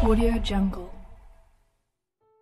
Audio Jungle.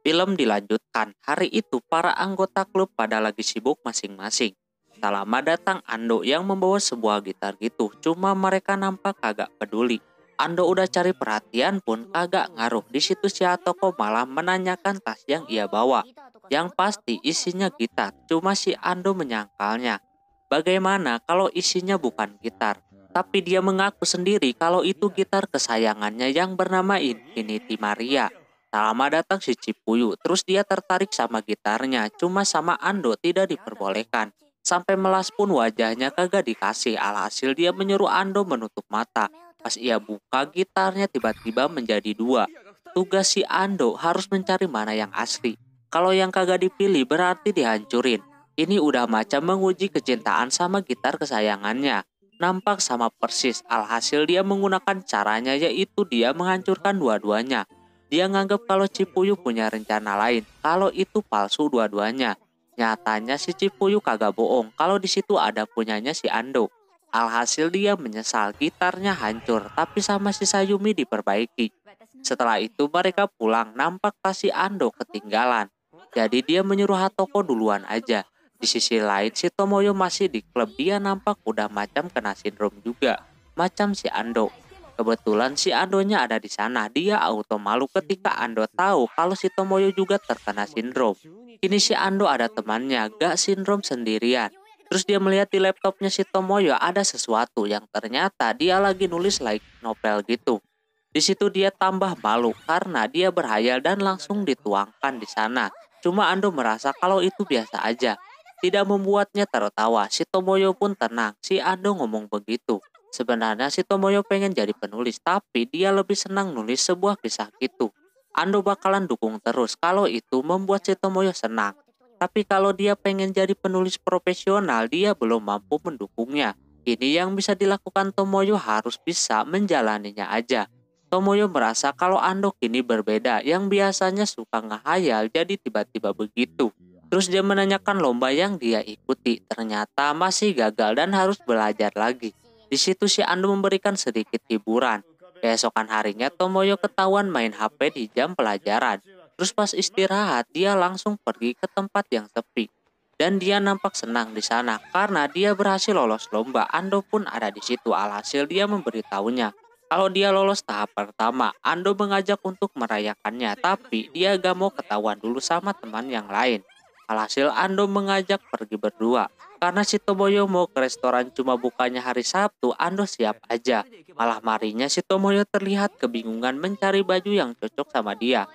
Film dilanjutkan. Hari itu para anggota klub pada lagi sibuk masing-masing. Tak lama datang Ando yang membawa sebuah gitar gitu. Cuma mereka nampak kagak peduli. Ando udah cari perhatian pun kagak ngaruh. Di situ si Hatoko malah menanyakan tas yang ia bawa. Yang pasti isinya gitar. Cuma si Ando menyangkalnya. Bagaimana kalau isinya bukan gitar? Tapi dia mengaku sendiri kalau itu gitar kesayangannya yang bernama Infinity Maria. Tak lama datang si Cipuyu, terus dia tertarik sama gitarnya, cuma sama Ando tidak diperbolehkan. Sampai melas pun wajahnya kagak dikasih, alhasil dia menyuruh Ando menutup mata. Pas ia buka, gitarnya tiba-tiba menjadi dua. Tugas si Ando harus mencari mana yang asli. Kalau yang kagak dipilih berarti dihancurin. Ini udah macam menguji kecintaan sama gitar kesayangannya. Nampak sama persis, alhasil dia menggunakan caranya yaitu dia menghancurkan dua-duanya. Dia nganggap kalau Cipuyu punya rencana lain, kalau itu palsu dua-duanya. Nyatanya si Cipuyu kagak bohong, kalau di situ ada punyanya si Ando. Alhasil dia menyesal, gitarnya hancur, tapi sama si Sayumi diperbaiki. Setelah itu mereka pulang, nampak tas si Ando ketinggalan. Jadi dia menyuruh Hatoko duluan aja. Di sisi lain si Tomoyo masih di klub, dia nampak udah macam kena sindrom juga. Macam si Ando. Kebetulan si Andonya ada di sana. Dia auto malu ketika Ando tahu kalau si Tomoyo juga terkena sindrom. Kini si Ando ada temannya, gak sindrom sendirian. Terus dia melihat di laptopnya si Tomoyo ada sesuatu yang ternyata dia lagi nulis like novel gitu. Di situ dia tambah malu karena dia berhayal dan langsung dituangkan di sana. Cuma Ando merasa kalau itu biasa aja. Tidak membuatnya tertawa. Si Tomoyo pun tenang. Si Ando ngomong begitu. Sebenarnya si Tomoyo pengen jadi penulis, tapi dia lebih senang nulis sebuah kisah gitu. Ando bakalan dukung terus kalau itu membuat si Tomoyo senang. Tapi kalau dia pengen jadi penulis profesional, dia belum mampu mendukungnya. Ini yang bisa dilakukan Tomoyo harus bisa menjalaninya aja. Tomoyo merasa kalau Ando kini berbeda, yang biasanya suka ngehayal jadi tiba-tiba begitu. Terus dia menanyakan lomba yang dia ikuti, ternyata masih gagal dan harus belajar lagi. Di situ si Ando memberikan sedikit hiburan. Keesokan harinya Tomoyo ketahuan main HP di jam pelajaran. Terus pas istirahat dia langsung pergi ke tempat yang sepi. Dan dia nampak senang di sana karena dia berhasil lolos lomba. Ando pun ada di situ, alhasil dia memberitahunya. Kalau dia lolos tahap pertama, Ando mengajak untuk merayakannya, tapi dia gak mau ketahuan dulu sama teman yang lain. Alhasil Ando mengajak pergi berdua. Karena si Tomoyo mau ke restoran cuma bukanya hari Sabtu, Ando siap aja. Malah marinya si Tomoyo terlihat kebingungan mencari baju yang cocok sama dia.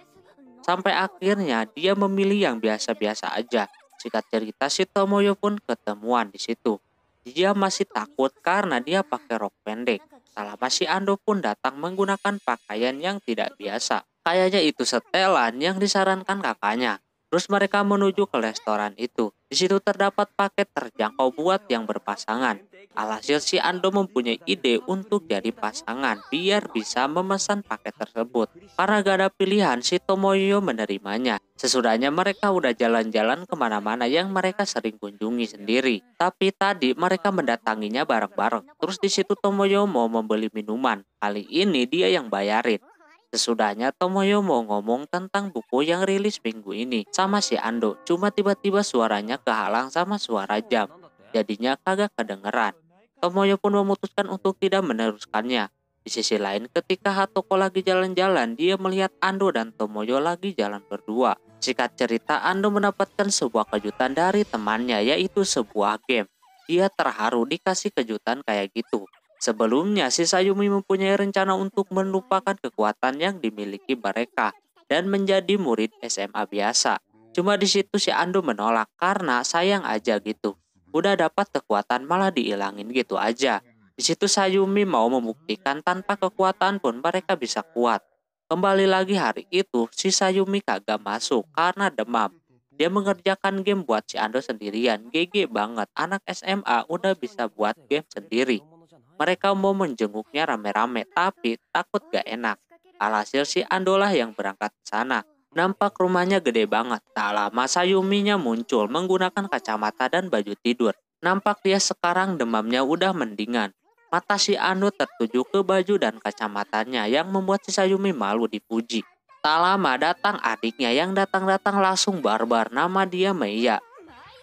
Sampai akhirnya dia memilih yang biasa-biasa aja. Singkat cerita si Tomoyo pun ketemuan di situ. Dia masih takut karena dia pakai rok pendek. Tak lama si Ando pun datang menggunakan pakaian yang tidak biasa. Kayaknya itu setelan yang disarankan kakaknya. Terus mereka menuju ke restoran itu. Di situ terdapat paket terjangkau buat yang berpasangan. Alhasil si Ando mempunyai ide untuk jadi pasangan biar bisa memesan paket tersebut. Karena gak ada pilihan, si Tomoyo menerimanya. Sesudahnya mereka udah jalan-jalan kemana-mana yang mereka sering kunjungi sendiri. Tapi tadi mereka mendatanginya bareng-bareng. Terus di situ Tomoyo mau membeli minuman. Kali ini dia yang bayarin. Sesudahnya Tomoyo mau ngomong tentang buku yang rilis minggu ini sama si Ando. Cuma tiba-tiba suaranya kehalang sama suara jam. Jadinya kagak kedengeran. Tomoyo pun memutuskan untuk tidak meneruskannya. Di sisi lain ketika Hatoko lagi jalan-jalan, dia melihat Ando dan Tomoyo lagi jalan berdua. Singkat cerita, Ando mendapatkan sebuah kejutan dari temannya, yaitu sebuah game. Dia terharu dikasih kejutan kayak gitu. Sebelumnya, si Sayumi mempunyai rencana untuk melupakan kekuatan yang dimiliki mereka dan menjadi murid SMA biasa. Cuma di situ si Ando menolak karena sayang aja gitu. Udah dapat kekuatan malah dihilangin gitu aja. Di situ Sayumi mau membuktikan tanpa kekuatan pun mereka bisa kuat. Kembali lagi hari itu, si Sayumi kagak masuk karena demam. Dia mengerjakan game buat si Ando sendirian. GG banget, anak SMA udah bisa buat game sendiri. Mereka mau menjenguknya rame-rame tapi takut gak enak. Alhasil si Ando lah yang berangkat ke sana. Nampak rumahnya gede banget. Tak lama Sayuminya muncul menggunakan kacamata dan baju tidur. Nampak dia sekarang demamnya udah mendingan. Mata si Ando tertuju ke baju dan kacamatanya yang membuat si Sayumi malu dipuji. Tak lama datang adiknya yang datang-datang langsung barbar, nama dia Meiya.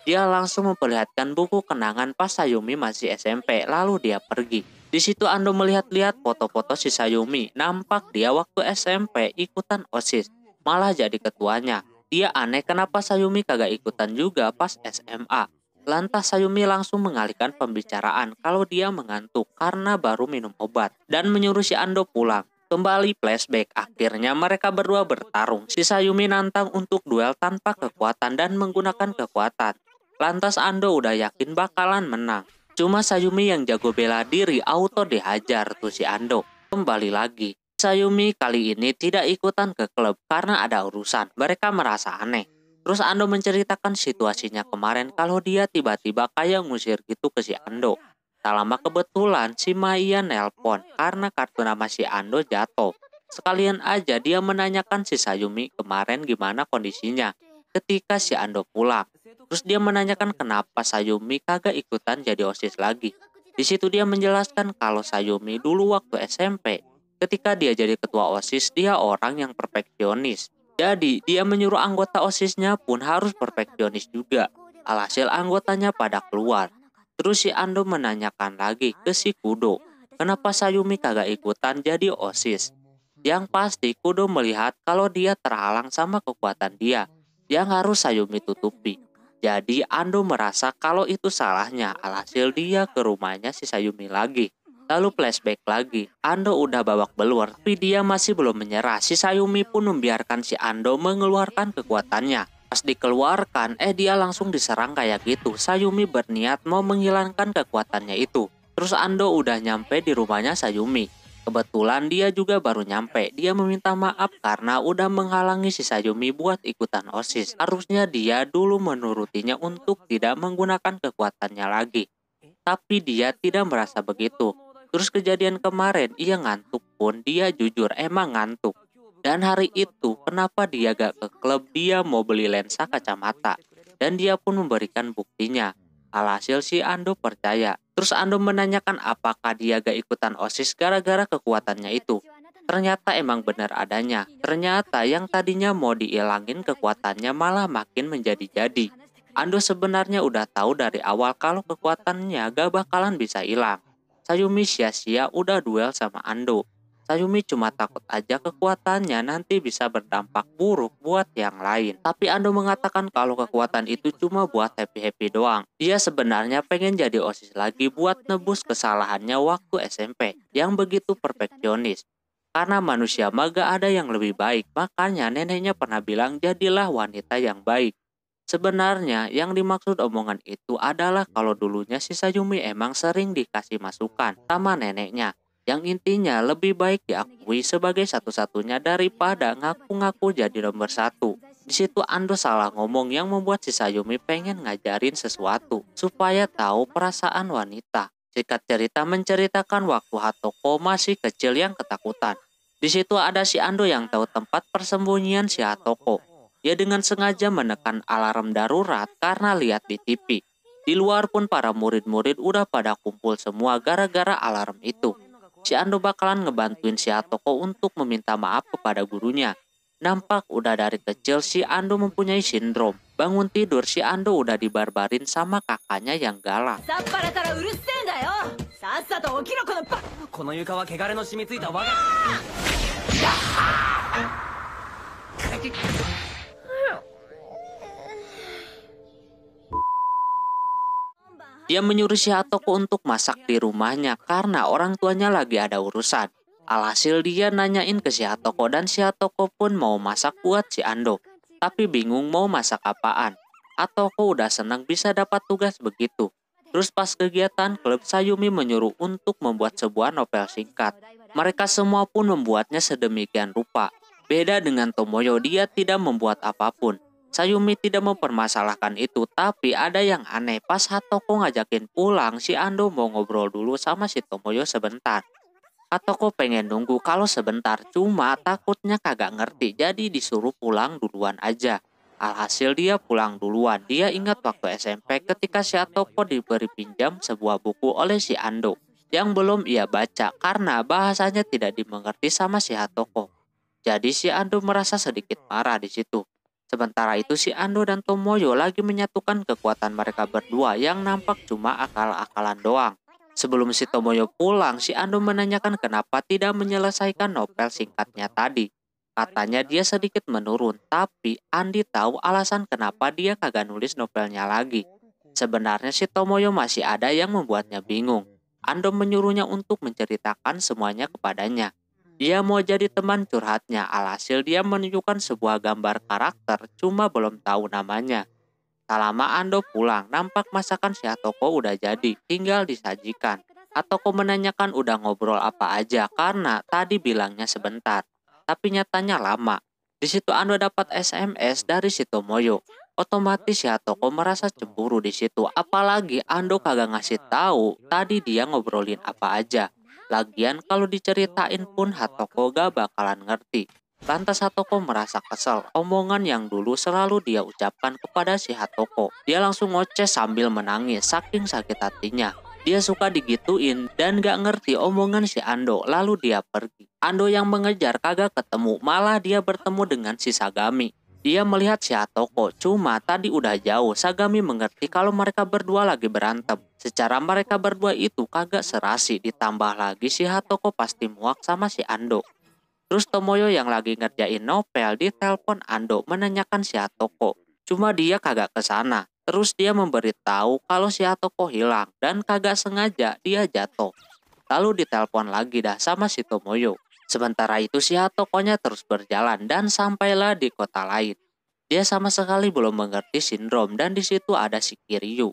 Dia langsung memperlihatkan buku kenangan pas Sayumi masih SMP, lalu dia pergi. Di situ Ando melihat-lihat foto-foto si Sayumi, nampak dia waktu SMP ikutan OSIS, malah jadi ketuanya. Dia aneh kenapa Sayumi kagak ikutan juga pas SMA. Lantas Sayumi langsung mengalihkan pembicaraan kalau dia mengantuk karena baru minum obat dan menyuruh si Ando pulang. Kembali flashback, akhirnya mereka berdua bertarung. Si Sayumi nantang untuk duel tanpa kekuatan dan menggunakan kekuatan. Lantas Ando udah yakin bakalan menang. Cuma Sayumi yang jago bela diri auto dihajar tuh si Ando. Kembali lagi, Sayumi kali ini tidak ikutan ke klub karena ada urusan. Mereka merasa aneh. Terus Ando menceritakan situasinya kemarin kalau dia tiba-tiba kayak ngusir gitu ke si Ando. Tak lama kebetulan si Maya nelpon karena kartu nama si Ando jatuh. Sekalian aja dia menanyakan si Sayumi kemarin gimana kondisinya ketika si Ando pulang. Terus dia menanyakan kenapa Sayumi kagak ikutan jadi OSIS lagi. Di situ dia menjelaskan kalau Sayumi dulu waktu SMP, ketika dia jadi ketua OSIS, dia orang yang perfeksionis. Jadi dia menyuruh anggota OSISnya pun harus perfeksionis juga. Alhasil anggotanya pada keluar. Terus si Ando menanyakan lagi ke si Kudo, kenapa Sayumi kagak ikutan jadi OSIS. Yang pasti Kudo melihat kalau dia terhalang sama kekuatan dia, yang harus Sayumi tutupi. Jadi Ando merasa kalau itu salahnya, alhasil dia ke rumahnya si Sayumi lagi. Lalu flashback lagi, Ando udah babak belur, tapi dia masih belum menyerah. Si Sayumi pun membiarkan si Ando mengeluarkan kekuatannya. Pas dikeluarkan, dia langsung diserang kayak gitu. Sayumi berniat mau menghilangkan kekuatannya itu. Terus Ando udah nyampe di rumahnya Sayumi. Kebetulan dia juga baru nyampe. Dia meminta maaf karena udah menghalangi si Sayumi buat ikutan OSIS. Harusnya dia dulu menurutinya untuk tidak menggunakan kekuatannya lagi. Tapi dia tidak merasa begitu. Terus kejadian kemarin ia ngantuk pun dia jujur emang ngantuk. Dan hari itu kenapa dia gak ke klub, dia mau beli lensa kacamata. Dan dia pun memberikan buktinya. Alhasil si Ando percaya. Terus Ando menanyakan apakah dia gak ikutan OSIS gara-gara kekuatannya itu. Ternyata emang benar adanya. Ternyata yang tadinya mau diilangin kekuatannya malah makin menjadi-jadi. Ando sebenarnya udah tahu dari awal kalau kekuatannya gak bakalan bisa hilang. Sayumi sia-sia udah duel sama Ando. Sayumi cuma takut aja kekuatannya nanti bisa berdampak buruk buat yang lain. Tapi Ando mengatakan kalau kekuatan itu cuma buat happy-happy doang. Dia sebenarnya pengen jadi OSIS lagi buat nebus kesalahannya waktu SMP yang begitu perfeksionis. Karena manusia mah gak ada yang lebih baik, makanya neneknya pernah bilang jadilah wanita yang baik. Sebenarnya yang dimaksud omongan itu adalah kalau dulunya si Sayumi emang sering dikasih masukan sama neneknya. Yang intinya lebih baik diakui sebagai satu-satunya daripada ngaku-ngaku jadi nomor satu. Di situ Ando salah ngomong yang membuat si Sayumi pengen ngajarin sesuatu supaya tahu perasaan wanita. Singkat cerita menceritakan waktu Hatoko masih kecil yang ketakutan. Di situ ada si Ando yang tahu tempat persembunyian si Hatoko. Dia dengan sengaja menekan alarm darurat karena lihat di TV. Di luar pun para murid-murid udah pada kumpul semua gara-gara alarm itu. Si Ando bakalan ngebantuin si Hatoko untuk meminta maaf kepada gurunya. Nampak udah dari kecil si Ando mempunyai sindrom. Bangun tidur si Ando udah dibarbarin sama kakaknya yang galak. Dia menyuruh si Hatoko untuk masak di rumahnya karena orang tuanya lagi ada urusan. Alhasil dia nanyain ke si Hatoko dan si Hatoko pun mau masak buat si Ando. Tapi bingung mau masak apaan. Hatoko udah senang bisa dapat tugas begitu. Terus pas kegiatan klub, Sayumi menyuruh untuk membuat sebuah novel singkat. Mereka semua pun membuatnya sedemikian rupa. Beda dengan Tomoyo, dia tidak membuat apapun. Sayumi tidak mempermasalahkan itu, tapi ada yang aneh. Pas Hatoko ngajakin pulang, si Ando mau ngobrol dulu sama si Tomoyo sebentar. Hatoko pengen nunggu kalau sebentar, cuma takutnya kagak ngerti, jadi disuruh pulang duluan aja. Alhasil dia pulang duluan. Dia ingat waktu SMP ketika si Hatoko diberi pinjam sebuah buku oleh si Ando. yang belum ia baca karena bahasanya tidak dimengerti sama si Hatoko. Jadi si Ando merasa sedikit marah di situ. Sementara itu si Ando dan Tomoyo lagi menyatukan kekuatan mereka berdua yang nampak cuma akal-akalan doang. Sebelum si Tomoyo pulang, si Ando menanyakan kenapa tidak menyelesaikan novel singkatnya tadi. Katanya dia sedikit menurun, tapi Andi tahu alasan kenapa dia kagak nulis novelnya lagi. Sebenarnya si Tomoyo masih ada yang membuatnya bingung. Ando menyuruhnya untuk menceritakan semuanya kepadanya. Dia mau jadi teman curhatnya, alhasil dia menunjukkan sebuah gambar karakter, cuma belum tahu namanya. Tak lama Ando pulang, nampak masakan si Hatoko udah jadi, tinggal disajikan. Hatoko menanyakan udah ngobrol apa aja karena tadi bilangnya sebentar, tapi nyatanya lama. Di situ Ando dapat SMS dari si Tomoyo. Otomatis si Hatoko merasa cemburu di situ, apalagi Ando kagak ngasih tahu tadi dia ngobrolin apa aja. Lagian kalau diceritain pun Hatoko gak bakalan ngerti. Lantas Hatoko merasa kesel, omongan yang dulu selalu dia ucapkan kepada si Hatoko. Dia langsung ngoceh sambil menangis saking sakit hatinya. Dia suka digituin dan gak ngerti omongan si Ando, lalu dia pergi. Ando yang mengejar kagak ketemu, malah dia bertemu dengan si Sagami. Dia melihat si Hatoko, cuma tadi udah jauh. Sagami mengerti kalau mereka berdua lagi berantem. Secara mereka berdua itu kagak serasi, ditambah lagi si Hatoko pasti muak sama si Ando. Terus Tomoyo yang lagi ngerjain novel ditelepon Ando menanyakan si Hatoko. Cuma dia kagak kesana. Terus dia memberitahu kalau si Hatoko hilang dan kagak sengaja dia jatuh. Lalu ditelepon lagi dah sama si Tomoyo. Sementara itu si Hatokonya terus berjalan dan sampailah di kota lain. Dia sama sekali belum mengerti sindrom dan di situ ada si Kiryu.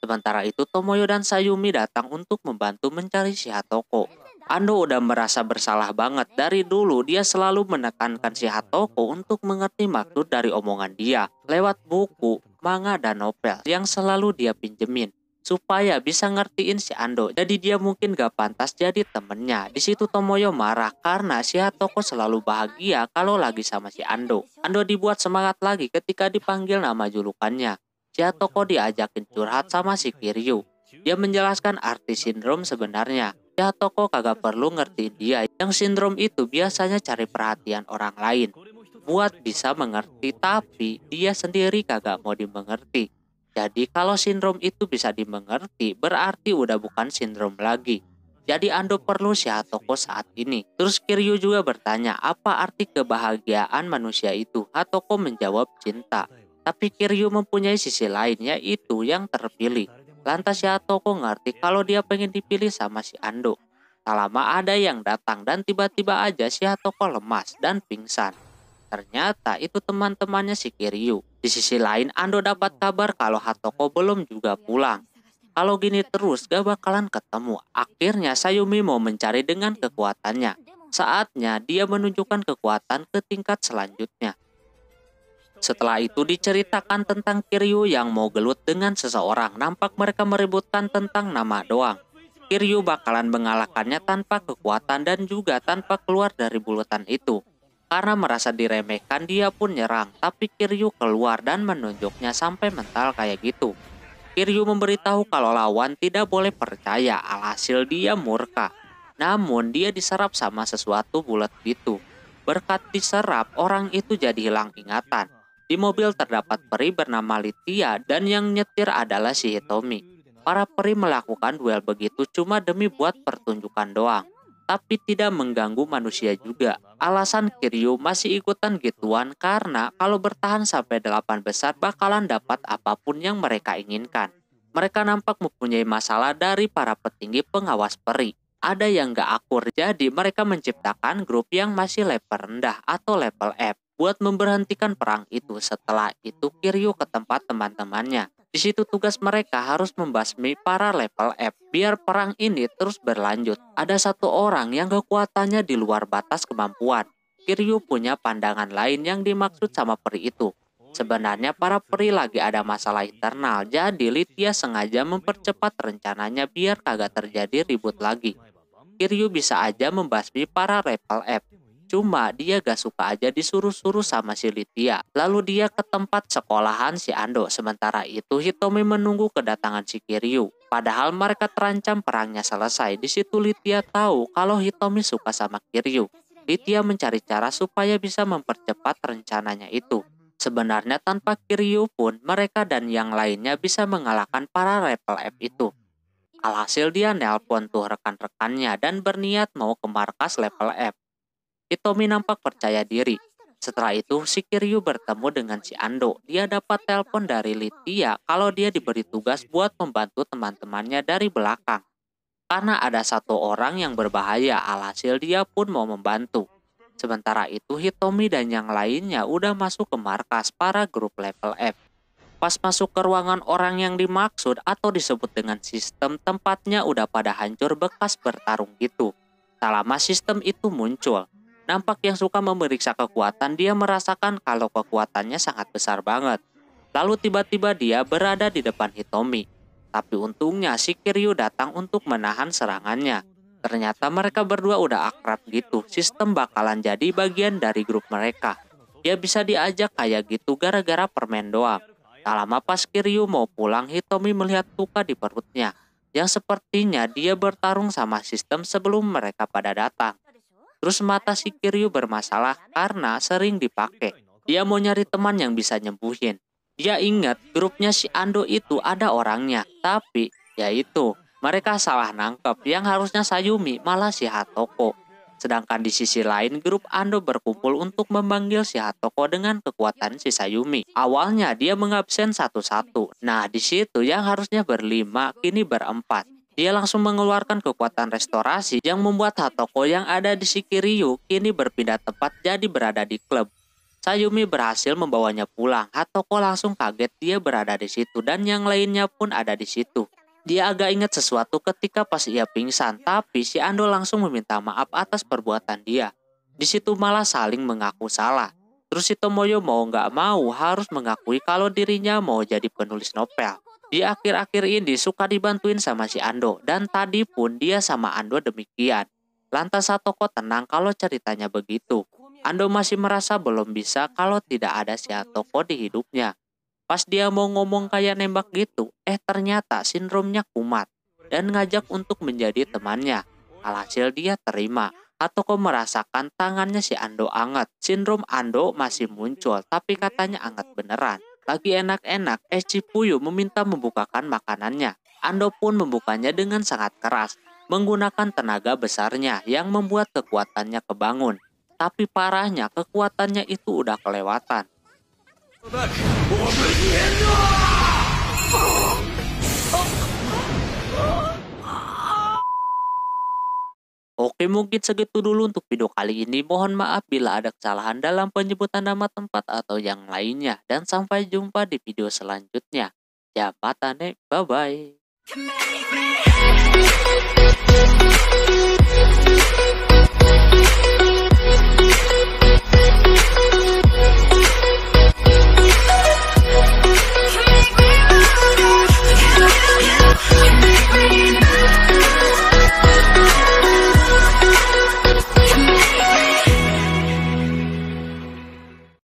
Sementara itu Tomoyo dan Sayumi datang untuk membantu mencari si Hatoko. Ando udah merasa bersalah banget, dari dulu dia selalu menekankan si Hatoko untuk mengerti maksud dari omongan dia lewat buku, manga dan novel yang selalu dia pinjemin supaya bisa ngertiin si Ando. Jadi dia mungkin gak pantas jadi temennya. Di situ Tomoyo marah karena si Hatoko selalu bahagia kalau lagi sama si Ando. Ando dibuat semangat lagi ketika dipanggil nama julukannya. Si Hatoko diajakin curhat sama si Kiryu. Dia menjelaskan arti sindrom sebenarnya. Si Hatoko kagak perlu ngertiin dia. Yang sindrom itu biasanya cari perhatian orang lain buat bisa mengerti, tapi dia sendiri kagak mau dimengerti. Jadi kalau sindrom itu bisa dimengerti, berarti udah bukan sindrom lagi. Jadi Ando perlu si Hatoko saat ini. Terus Kiryu juga bertanya apa arti kebahagiaan manusia itu. Hatoko menjawab cinta. Tapi Kiryu mempunyai sisi lain, yaitu yang terpilih. Lantas si Hatoko ngerti kalau dia pengen dipilih sama si Ando. Tak lama ada yang datang dan tiba-tiba aja si Hatoko lemas dan pingsan. Ternyata itu teman-temannya si Kiryu. Di sisi lain Ando dapat kabar kalau Hatoko belum juga pulang. Kalau gini terus gak bakalan ketemu. Akhirnya Sayumi mau mencari dengan kekuatannya. Saatnya dia menunjukkan kekuatan ke tingkat selanjutnya. Setelah itu diceritakan tentang Kiryu yang mau gelut dengan seseorang. Nampak mereka merebutkan tentang nama doang. Kiryu bakalan mengalahkannya tanpa kekuatan dan juga tanpa keluar dari bulutan itu. Karena merasa diremehkan dia pun nyerang, tapi Kiryu keluar dan menunjuknya sampai mental kayak gitu. Kiryu memberitahu kalau lawan tidak boleh percaya, alhasil dia murka. Namun dia diserap sama sesuatu bulat gitu. Berkat diserap, orang itu jadi hilang ingatan. Di mobil terdapat peri bernama Lithia dan yang nyetir adalah si Hitomi. Para peri melakukan duel begitu cuma demi buat pertunjukan doang. Tapi tidak mengganggu manusia juga. Alasan Kiryu masih ikutan gituan karena kalau bertahan sampai 8 besar bakalan dapat apapun yang mereka inginkan. Mereka nampak mempunyai masalah dari para petinggi pengawas peri. Ada yang gak akur, jadi mereka menciptakan grup yang masih level rendah atau level F buat memberhentikan perang itu. Setelah itu Kiryu ke tempat teman-temannya. Di situ tugas mereka harus membasmi para level F biar perang ini terus berlanjut. Ada satu orang yang kekuatannya di luar batas kemampuan. Kiryu punya pandangan lain yang dimaksud sama peri itu. Sebenarnya para peri lagi ada masalah internal, jadi Lithia sengaja mempercepat rencananya biar kagak terjadi ribut lagi. Kiryu bisa aja membasmi para level F. Cuma dia gak suka aja disuruh-suruh sama si Lithia. Lalu dia ke tempat sekolahan si Ando. Sementara itu Hitomi menunggu kedatangan si Kiryu. Padahal mereka terancam perangnya selesai. Di situ Lithia tahu kalau Hitomi suka sama Kiryu. Lithia mencari cara supaya bisa mempercepat rencananya itu. Sebenarnya tanpa Kiryu pun mereka dan yang lainnya bisa mengalahkan para Rebel F itu. Alhasil dia nelpon tuh rekan-rekannya dan berniat mau ke markas level F. Hitomi nampak percaya diri. Setelah itu si Kiryu bertemu dengan si Ando. Dia dapat telepon dari Lithia kalau dia diberi tugas buat membantu teman-temannya dari belakang. Karena ada satu orang yang berbahaya, alhasil dia pun mau membantu. Sementara itu Hitomi dan yang lainnya udah masuk ke markas para grup level F. Pas masuk ke ruangan orang yang dimaksud atau disebut dengan sistem, tempatnya udah pada hancur bekas bertarung gitu. Tak lama sistem itu muncul. Nampak yang suka memeriksa kekuatan, dia merasakan kalau kekuatannya sangat besar banget. Lalu tiba-tiba dia berada di depan Hitomi. Tapi untungnya si Kiryu datang untuk menahan serangannya. Ternyata mereka berdua udah akrab gitu. Sistem bakalan jadi bagian dari grup mereka. Dia bisa diajak kayak gitu gara-gara permen doang. Tak lama pas Kiryu mau pulang, Hitomi melihat luka di perutnya. Yang sepertinya dia bertarung sama sistem sebelum mereka pada datang. Terus mata si Kiryu bermasalah karena sering dipakai. Dia mau nyari teman yang bisa nyembuhin. Dia ingat grupnya si Ando itu ada orangnya. Tapi ya itu, mereka salah nangkep. Yang harusnya Sayumi malah si Hatoko. Sedangkan di sisi lain grup Ando berkumpul untuk memanggil si Hatoko dengan kekuatan si Sayumi. Awalnya dia mengabsen satu-satu. Nah di situ yang harusnya berlima kini berempat. Dia langsung mengeluarkan kekuatan restorasi yang membuat Hatoko yang ada di si Kiryu kini berpindah tempat jadi berada di klub. Sayumi berhasil membawanya pulang. Hatoko langsung kaget dia berada di situ dan yang lainnya pun ada di situ. Dia agak ingat sesuatu ketika pas ia pingsan, tapi si Ando langsung meminta maaf atas perbuatan dia. Di situ malah saling mengaku salah. Terus si Tomoyo mau nggak mau harus mengakui kalau dirinya mau jadi penulis novel. Di akhir-akhir ini suka dibantuin sama si Ando, dan tadi pun dia sama Ando demikian. Lantas Hatoko tenang kalau ceritanya begitu. Ando masih merasa belum bisa kalau tidak ada si Hatoko di hidupnya. Pas dia mau ngomong kayak nembak gitu, ternyata sindromnya kumat dan ngajak untuk menjadi temannya. Alhasil dia terima. Hatoko merasakan tangannya si Ando anget. Sindrom Ando masih muncul, tapi katanya anget beneran. Lagi enak-enak, Cipuyu meminta membukakan makanannya. Ando pun membukanya dengan sangat keras, menggunakan tenaga besarnya yang membuat kekuatannya kebangun. Tapi parahnya kekuatannya itu udah kelewatan. Oke, mungkin segitu dulu untuk video kali ini. Mohon maaf bila ada kesalahan dalam penyebutan nama tempat atau yang lainnya. Dan sampai jumpa di video selanjutnya. Jabatane, bye-bye.